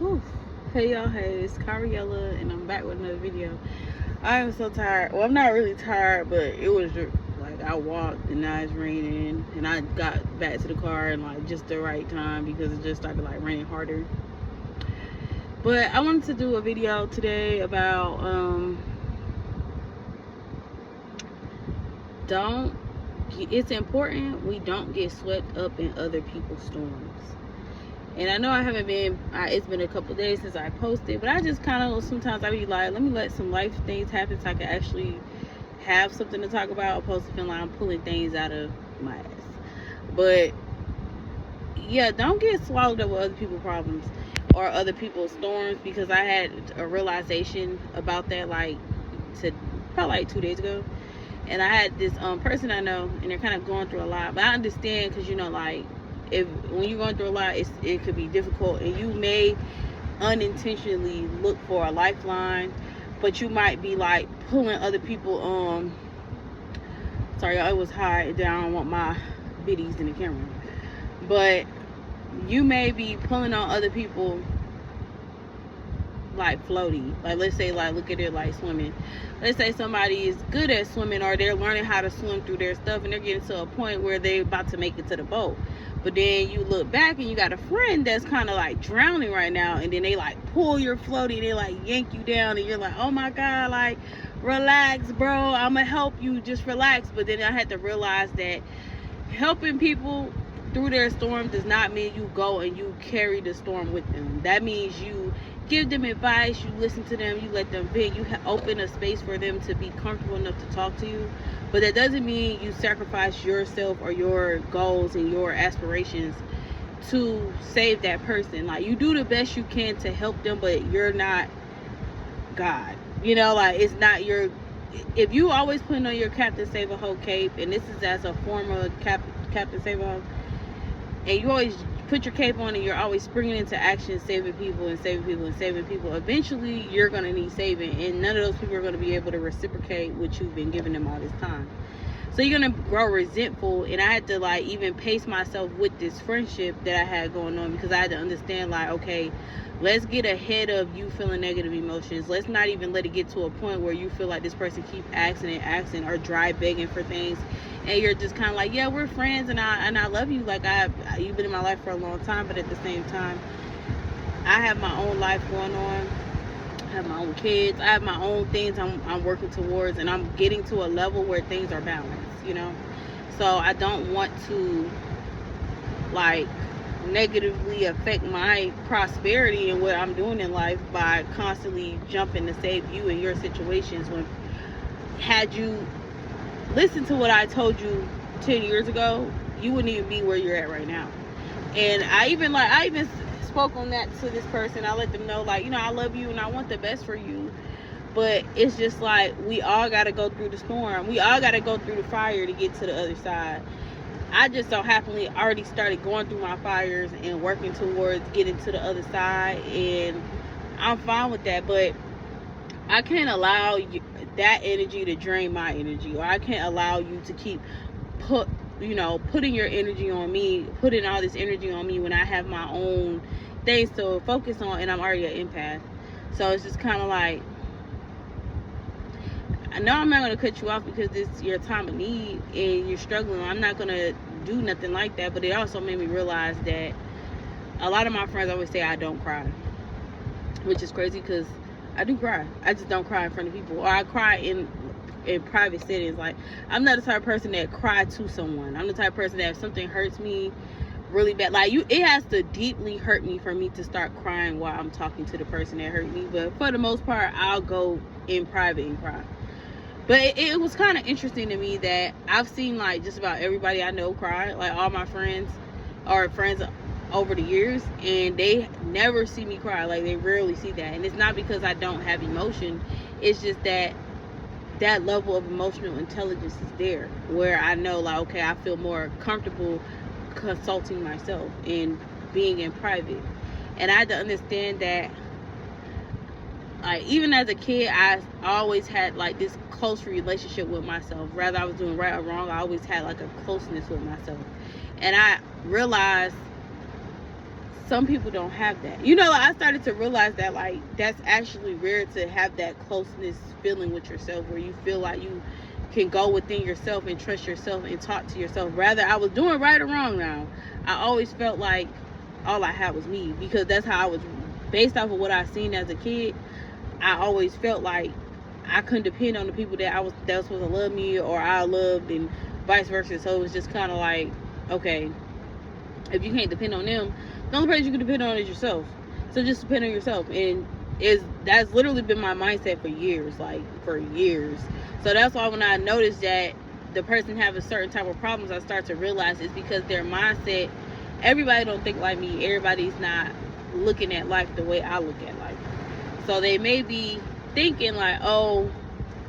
Whew. Hey y'all, hey, it's Kariella and I'm back with another video. I am so tired. Well, I'm not really tired, but it was like I walked and now it's raining and I got back to the car in like just the right time because it just started like raining harder. But I wanted to do a video today about don't it's important we don't get swept up in other people's storms. And I know I haven't been, it's been a couple days since I posted, but I just kind of, sometimes I be like, let me let some life things happen so I can actually have something to talk about, opposed to feeling like I'm pulling things out of my ass. But yeah, don't get swallowed up with other people's problems or other people's storms, because I had a realization about that like probably like 2 days ago. And I had this person I know, and they're kind of going through a lot, but I understand because like if when you're going through a lot, it could be difficult, and you may unintentionally look for a lifeline, but you might be like pulling other people. Sorry, it was high. I don't want my biddies in the camera, but you may be pulling on other people like floaty. Like, let's say, like, look at it like swimming. Let's say somebody is good at swimming, or they're learning how to swim through their stuff, and they're getting to a point where they're about to make it to the boat. But then you look back and you got a friend that's kind of like drowning right now, and then they like pull your floaty and they like yank you down, and you're like, oh my god, like, relax, bro, I'm gonna help you, just relax. But then I had to realize that helping people through their storm does not mean you go and you carry the storm with them. That means you give them advice, you listen to them, you let them vent, you open a space for them to be comfortable enough to talk to you. But that doesn't mean you sacrifice yourself or your goals and your aspirations to save that person. Like, you do the best you can to help them, but you're not God. Like, it's not your, if you always putting on your Captain Save a Hoe cape, and this is as a former Captain Save a Hoe, and you always put your cape on and you're always springing into action, saving people and saving people and saving people, eventually you're going to need saving, and none of those people are going to be able to reciprocate what you've been giving them all this time. So you're going to grow resentful. And I had to like even pace myself with this friendship that I had going on, because I had to understand, like, okay, let's get ahead of you feeling negative emotions. Let's not even let it get to a point where you feel like this person keep asking or dry begging for things, and you're just kind of like, yeah, we're friends and I love you, like you've been in my life for a long time, but at the same time I have my own life going on. I have my own kids. I have my own things I'm working towards, and I'm getting to a level where things are balanced. So I don't want to like negatively affect my prosperity and what I'm doing in life by constantly jumping to save you in your situations, when had you listened to what I told you 10 years ago, you wouldn't even be where you're at right now. And I even spoke on that to this person. I let them know, like, I love you and I want the best for you, but it's just like we all got to go through the storm. We all got to go through the fire to get to the other side. I just so happily already started going through my fires and working towards getting to the other side, and I'm fine with that. But I can't allow that energy to drain my energy, or I can't allow you to keep putting your energy on me, putting all this energy on me when I have my own things to focus on, and I'm already an empath. So it's just kind of like, I know I'm not going to cut you off because this is your time of need and you're struggling. I'm not going to do nothing like that. But it also made me realize that a lot of my friends always say I don't cry, which is crazy because I do cry. I just don't cry in front of people, or I cry in private settings. Like, I'm not the type of person that cry to someone. I'm the type of person that if something hurts me really bad, like, it has to deeply hurt me for me to start crying while I'm talking to the person that hurt me. But for the most part, I'll go in private and cry. But it was kind of interesting to me that I've seen like just about everybody I know cry, like all my friends or friends over the years, and they never see me cry. Like, they rarely see that. And it's not because I don't have emotion, it's just that level of emotional intelligence is there, where I know, like, okay, I feel more comfortable consulting myself and being in private. And I had to understand that, like, even as a kid, I always had like this close relationship with myself. Whether I was doing right or wrong, I always had like a closeness with myself. And I realized some people don't have that. You know, I started to realize that, like, that's actually rare to have that closeness feeling with yourself where you feel like you can go within yourself and trust yourself and talk to yourself. Rather, I was doing right or wrong now, I always felt like all I had was me, because that's how I was, based off of what I seen as a kid. I always felt like I couldn't depend on the people that was supposed to love me or I loved, and vice versa. So it was just kind of like, okay, if you can't depend on them, the only person you can depend on is yourself. So just depend on yourself. And that's literally been my mindset for years, like for years. So that's why when I noticed that the person have a certain type of problems, I start to realize it's because their mindset, everybody don't think like me. Everybody's not looking at life the way I look at life. So they may be thinking like, oh,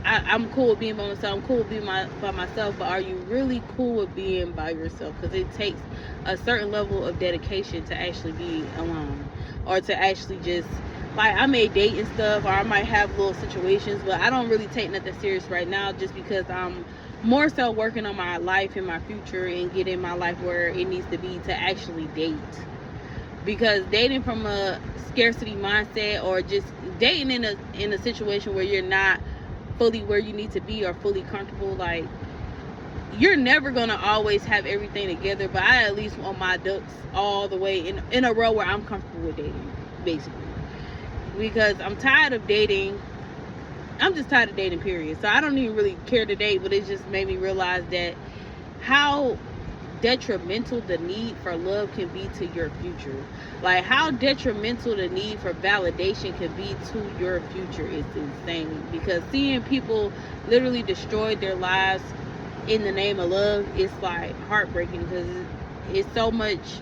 I'm cool with being by myself, I'm cool with being by myself, but are you really cool with being by yourself? Because it takes a certain level of dedication to actually be alone, or to actually just, like, I may date and stuff, or I might have little situations, but I don't really take nothing serious right now, just because I'm more so working on my life and my future and getting my life where it needs to be to actually date. Because dating from a scarcity mindset, or just dating in a situation where you're not fully where you need to be or fully comfortable, like, you're never gonna always have everything together, but I at least want my ducks all the way in a row where I'm comfortable with dating, basically. Because I'm tired of dating. I'm just tired of dating, period. So I don't even really care to date, but it just made me realize that how detrimental the need for love can be to your future. Like, how detrimental the need for validation can be to your future is insane. Because seeing people literally destroy their lives in the name of love, it's like heartbreaking, because it's so much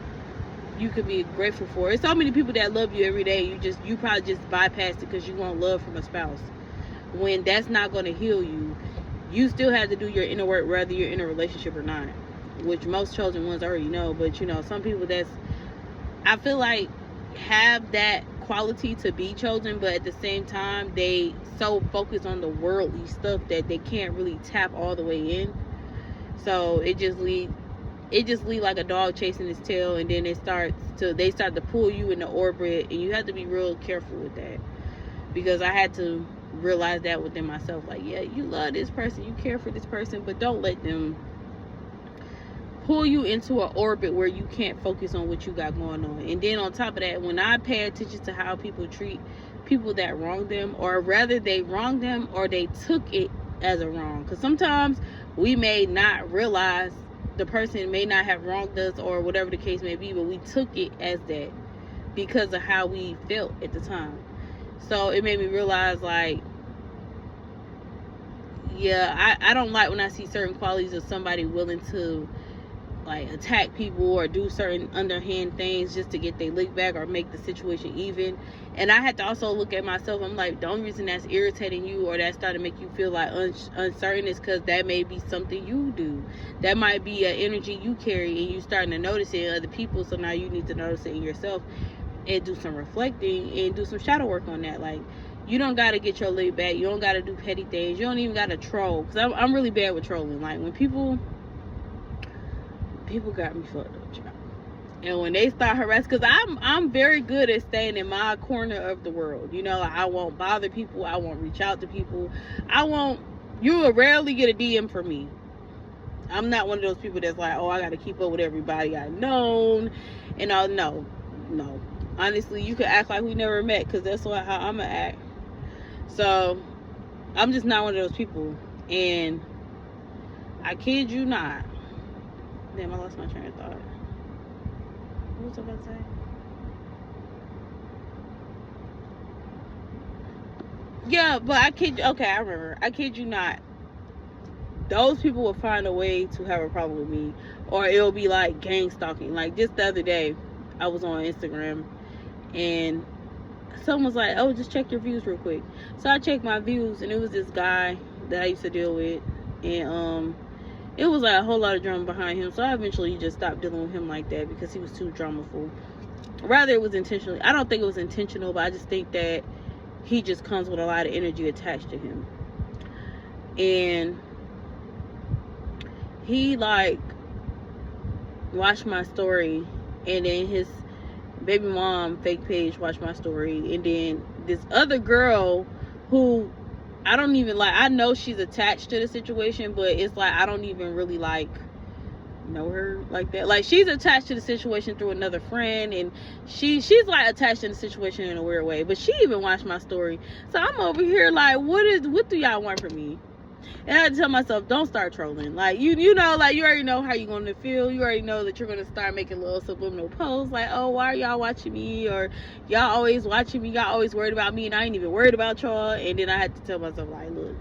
you could be grateful for. There's so many people that love you every day. You probably just bypass it because you want love from a spouse, when that's not going to heal you. You still have to do your inner work, whether you're in a relationship or not, which most chosen ones already know. But you know, some people that's, I feel like, have that quality to be chosen, but at the same time they so focused on the worldly stuff that they can't really tap all the way in. So it just lead like a dog chasing its tail, and then they start to pull you in the orbit, and you have to be real careful with that. Because I had to realize that within myself, like, yeah, you love this person, you care for this person, but don't let them pull you into an orbit where you can't focus on what you got going on. And then on top of that, when I pay attention to how people treat people that wrong them, or rather they wronged them or they took it as a wrong, because sometimes we may not realize the person may not have wronged us or whatever the case may be, but we took it as that because of how we felt at the time. So it made me realize, like, yeah, I don't like when I see certain qualities of somebody willing to, like, attack people or do certain underhand things just to get their lick back or make the situation even. And I had to also look at myself. I'm like, the only reason that's irritating you or that started to make you feel like uncertain is because that may be something you do. That might be an energy you carry, and you starting to notice it in other people. So now you need to notice it in yourself and do some reflecting and do some shadow work on that. Like, you don't got to get your lick back. You don't got to do petty things. You don't even got to troll. Because I'm really bad with trolling. Like, when people got me fucked up, child. And when they start harassing, because I'm very good at staying in my corner of the world. You know, I won't bother people. I won't reach out to people. You will rarely get a DM from me. I'm not one of those people that's like, oh, I got to keep up with everybody I've known. And all. No. Honestly, you could act like we never met, because that's how I'm going to act. So, I'm just not one of those people. And I kid you not. Damn, I lost my train of thought. What was I about to say? Yeah, but I remember. I kid you not. Those people will find a way to have a problem with me. Or it'll be like gang stalking. Like, just the other day, I was on Instagram, and someone was like, oh, just check your views real quick. So I checked my views, and it was this guy that I used to deal with. And, it was like a whole lot of drama behind him. So I eventually just stopped dealing with him like that, because he was too dramaful. Rather, it was intentional. I don't think it was intentional, but I just think that he just comes with a lot of energy attached to him. And he, like, watched my story, and then baby mom fake page watched my story, and then this other girl who I don't even like, I know she's attached to the situation, but it's like I don't even really like know her like that. Like, she's attached to the situation through another friend, and she's like attached to the situation in a weird way, but she even watched my story. So I'm over here like, what do y'all want from me? And I had to tell myself, don't start trolling. Like, you know, like, you already know how you're going to feel. You already know that you're going to start making little subliminal posts like, oh, why are y'all watching me? Or y'all always watching me. Y'all always worried about me, and I ain't even worried about y'all. And then I had to tell myself, like, look,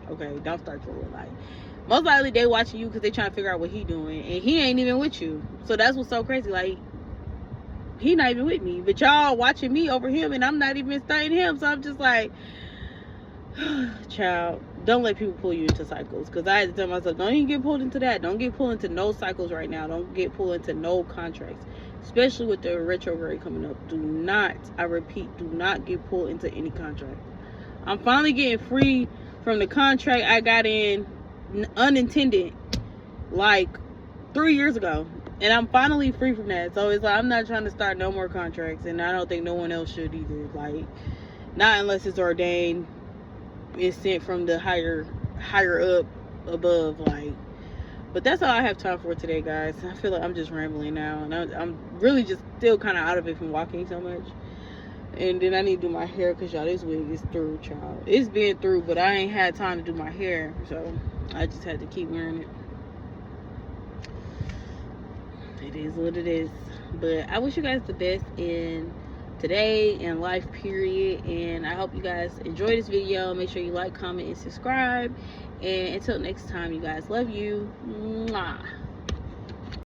okay, don't start trolling. Like, most likely they watching you because they trying to figure out what he doing, and he ain't even with you. So that's what's so crazy. Like, he not even with me, but y'all watching me over him, and I'm not even studying him. So I'm just like, child, don't let people pull you into cycles. Because I had to tell myself, don't even get pulled into that. Don't get pulled into no cycles right now. Don't get pulled into no contracts, especially with the retrograde coming up. Do not, I repeat, do not get pulled into any contract. I'm finally getting free from the contract I got in unintended like 3 years ago, and I'm finally free from that. So it's like, I'm not trying to start no more contracts, and I don't think no one else should either. Like, not unless it's ordained, it's sent from the higher up above. Like, but that's all I have time for today, guys. I feel like I'm just rambling now, and I'm really just still kind of out of it from walking so much. And then I need to do my hair, because y'all, this wig is through, child. It's been through, but I ain't had time to do my hair, so I just had to keep wearing it. It is what it is. But I wish you guys the best in today and life, period. And I hope you guys enjoy this video. Make sure you like, comment, and subscribe. And until next time, you guys, love you. Mwah.